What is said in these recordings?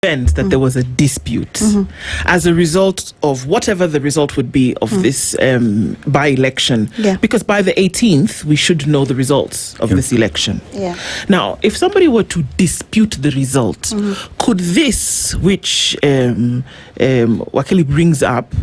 that there was a dispute as a result of whatever the result would be of this by-election, because by the 18th we should know the results of this election. Now, if somebody were to dispute the result, could this, which Wakili brings up,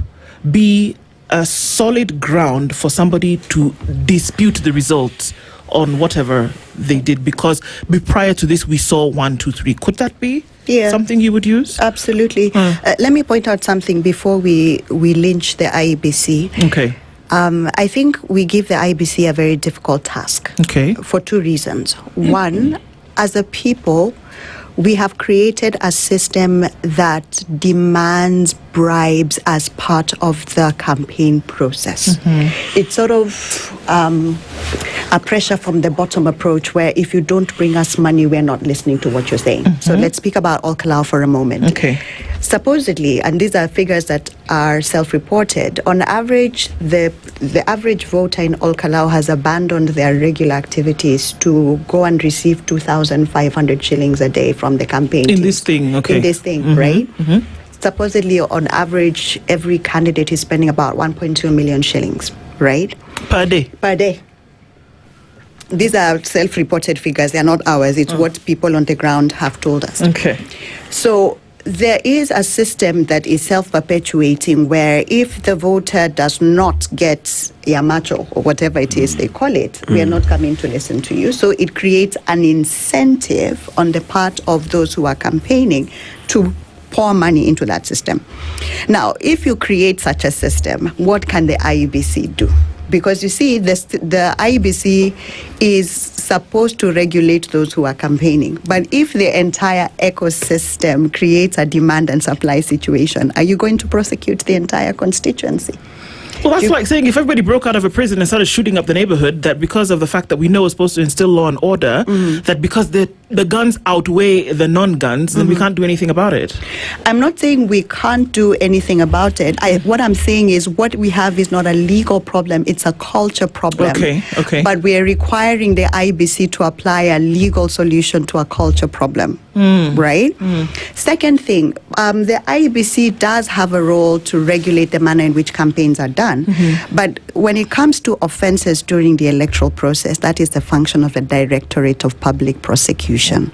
be a solid ground for somebody to dispute the results on whatever they did? Because prior to this we saw 1, 2, 3. Could that be something you would use? Absolutely. Let me point out something before we lynch the IEBC. Okay. I think we give the IEBC a very difficult task. Okay. For two reasons. One, as a people, we have created a system that demands bribes as part of the campaign process. It's sort of a pressure from the bottom approach where if you don't bring us money, we're not listening to what you're saying. So let's speak about Olkalau for a moment. Okay. Supposedly, and these are figures that are self-reported, on average, the average voter in Olkalau has abandoned their regular activities to go and receive 2,500 shillings a day from the campaign in this thing, right? Supposedly, on average, every candidate is spending about 1.2 million shillings, right? Per day. These are self-reported figures. They are not ours. It's what people on the ground have told us. Okay. So there is a system that is self-perpetuating where if the voter does not get Yamacho or whatever it is they call it, we are not coming to listen to you. So it creates an incentive on the part of those who are campaigning to pour money into that system. Now, if you create such a system, what can the IEBC do? Because you see, the IEBC is supposed to regulate those who are campaigning. But if the entire ecosystem creates a demand and supply situation, are you going to prosecute the entire constituency? Well, that's like saying if everybody broke out of a prison and started shooting up the neighborhood, that because of the fact that we know we're supposed to instill law and order, that because the guns outweigh the non-guns, then we can't do anything about it. I'm not saying we can't do anything about it. What I'm saying is what we have is not a legal problem, it's a culture problem. Okay. But we are requiring the IEBC to apply a legal solution to a culture problem, right? Second thing, the IEBC does have a role to regulate the manner in which campaigns are done. But when it comes to offences during the electoral process, that is the function of the Directorate of Public Prosecution.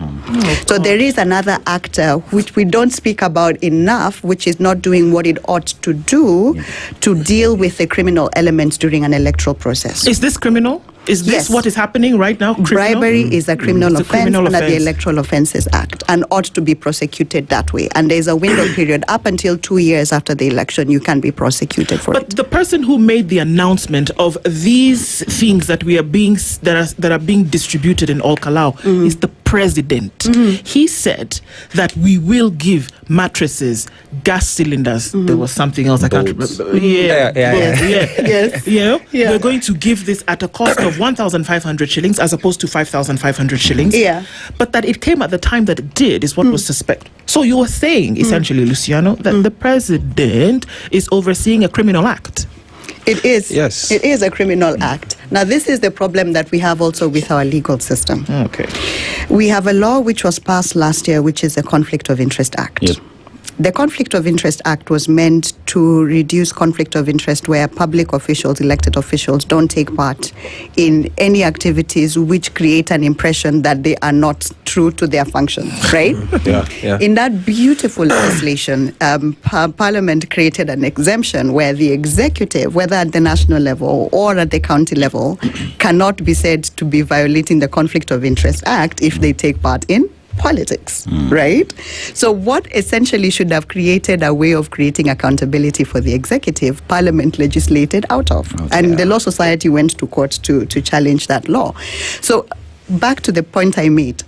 So there is another actor which we don't speak about enough, which is not doing what it ought to do to deal with the criminal elements during an electoral process. Is this criminal? Is this what is happening right now? Criminal? Bribery is a criminal offence under the Electoral Offences Act and ought to be prosecuted that way. And there's a window period up until 2 years after the election you can be prosecuted for it. But the person who made the announcement of these things that we are being that are being distributed in Olkalau is the president. He said that we will give mattresses, gas cylinders. There was something else I can't remember. Yes. We're going to give this at a cost of 1,500 shillings as opposed to 5,500 shillings. But that it came at the time that it did is what was suspect. So you were saying, essentially, Luciano, that the president is overseeing a criminal act. It is. Yes. It is a criminal act. Now, this is the problem that we have also with our legal system. Okay. We have a law which was passed last year, which is the Conflict of Interest Act. Yes. The Conflict of Interest Act was meant to reduce conflict of interest where public officials, elected officials, don't take part in any activities which create an impression that they are not true to their functions, right? In that beautiful legislation, Parliament created an exemption where the executive, whether at the national level or at the county level, cannot be said to be violating the Conflict of Interest Act if they take part in politics, right? So what essentially should have created a way of creating accountability for the executive, Parliament legislated out of. And the Law Society went to court to challenge that law. So back to the point I made.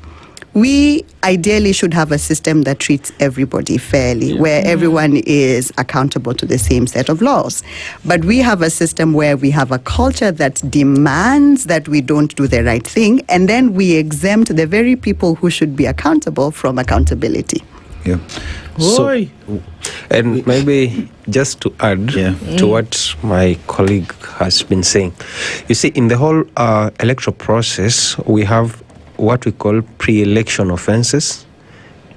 We ideally should have a system that treats everybody fairly, where everyone is accountable to the same set of laws. But we have a system where we have a culture that demands that we don't do the right thing, and then we exempt the very people who should be accountable from accountability. So, and maybe just to add to what my colleague has been saying, you see, in the whole electoral process, we have what we call pre-election offences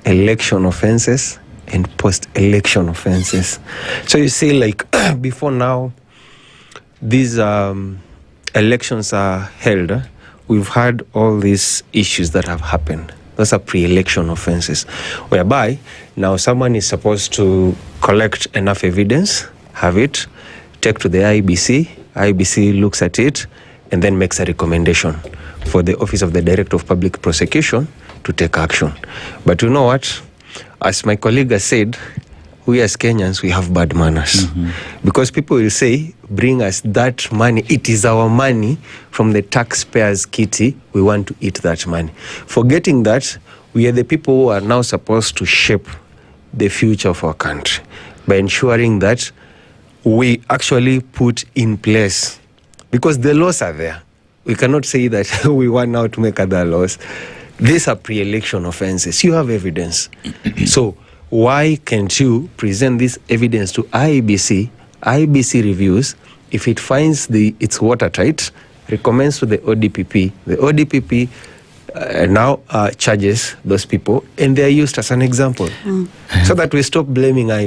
election offenses and post-election offenses. So you see, like, before now, these elections are held, we've had all these issues that have happened. Those are pre-election offenses, whereby now someone is supposed to collect enough evidence, have it, take to the IEBC. IEBC looks at it and then makes a recommendation for the Office of the Director of Public Prosecution to take action. But you know what? As my colleague has said, we as Kenyans, we have bad manners. Because people will say, bring us that money. It is our money from the taxpayers' kitty. We want to eat that money. Forgetting that, we are the people who are now supposed to shape the future of our country by ensuring that we actually put in place, because the laws are there. We cannot say that we want now to make other laws. These are pre-election offenses. You have evidence. So why can't you present this evidence to IEBC? IEBC reviews. If it finds it's watertight, recommends to the ODPP. The ODPP now charges those people, and they are used as an example. So that we stop blaming IEBC.